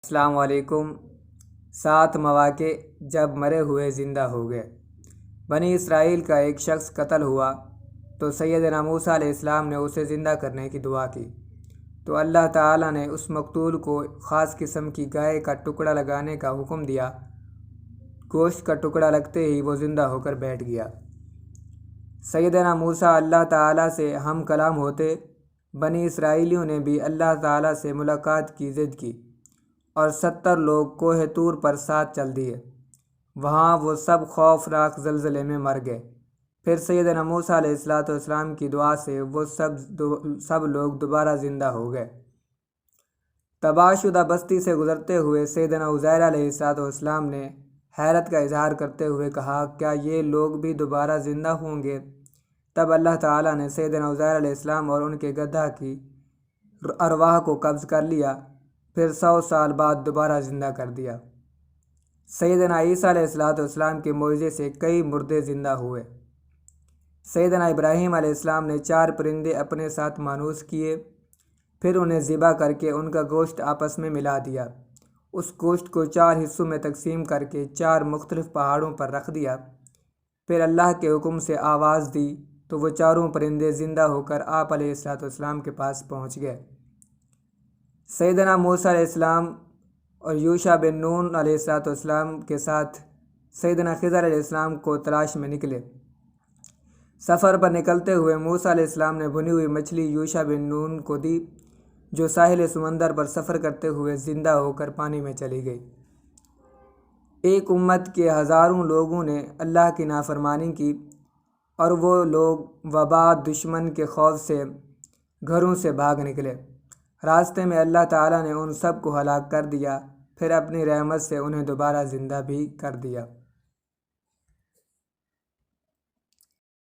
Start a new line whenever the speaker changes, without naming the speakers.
السلام علیکم۔ 7 مواقع جب مرے ہوئے زندہ ہو گئے۔ بنی اسرائیل کا ایک شخص قتل ہوا تو سیدنا موسیٰ علیہ السلام نے اسے زندہ کرنے کی دعا کی تو اللہ تعالیٰ نے اس مقتول کو خاص قسم کی گائے کا ٹکڑا لگانے کا حکم دیا۔ گوشت کا ٹکڑا لگتے ہی وہ زندہ ہو کر بیٹھ گیا۔ سیدنا موسیٰ اللہ تعالیٰ سے ہم کلام ہوتے، بنی اسرائیلیوں نے بھی اللہ تعالیٰ سے ملاقات کی ضد کی اور 70 لوگ کوہ طور پر ساتھ چل دیے۔ وہاں وہ سب خوفناک زلزلے میں مر گئے۔ پھر سیدنا موسیٰ علیہ السلام کی دعا سے وہ سب لوگ دوبارہ زندہ ہو گئے۔ تباہ شدہ بستی سے گزرتے ہوئے سیدنا عزیر علیہ السلام نے حیرت کا اظہار کرتے ہوئے کہا، کیا یہ لوگ بھی دوبارہ زندہ ہوں گے؟ تب اللہ تعالیٰ نے سیدنا عزیر علیہ السلام اور ان کے گدھا کی ارواح کو قبض کر لیا، پھر 100 سال بعد دوبارہ زندہ کر دیا۔ سیدنا عیسیٰ علیہ السلام کے معجزے سے کئی مردے زندہ ہوئے۔ سیدنا ابراہیم علیہ السلام نے 4 پرندے اپنے ساتھ مانوس کیے، پھر انہیں ذبح کر کے ان کا گوشت آپس میں ملا دیا۔ اس گوشت کو 4 حصوں میں تقسیم کر کے 4 مختلف پہاڑوں پر رکھ دیا۔ پھر اللہ کے حکم سے آواز دی تو وہ 4 پرندے زندہ ہو کر آپ علیہ السلام کے پاس پہنچ گئے۔ سیدنا موسیٰ علیہ السلام اور یوشع بن نون علیہ السلام کے ساتھ سیدنا خضر علیہ السلام کو تلاش میں نکلے۔ سفر پر نکلتے ہوئے موسیٰ علیہ السلام نے بھنی ہوئی مچھلی یوشع بن نون کو دی، جو ساحل سمندر پر سفر کرتے ہوئے زندہ ہو کر پانی میں چلی گئی۔ ایک امت کے ہزاروں لوگوں نے اللہ کی نافرمانی کی اور وہ لوگ وبا دشمن کے خوف سے گھروں سے بھاگ نکلے۔ راستے میں اللہ تعالیٰ نے ان سب کو ہلاک کر دیا، پھر اپنی رحمت سے انہیں دوبارہ زندہ بھی کر دیا۔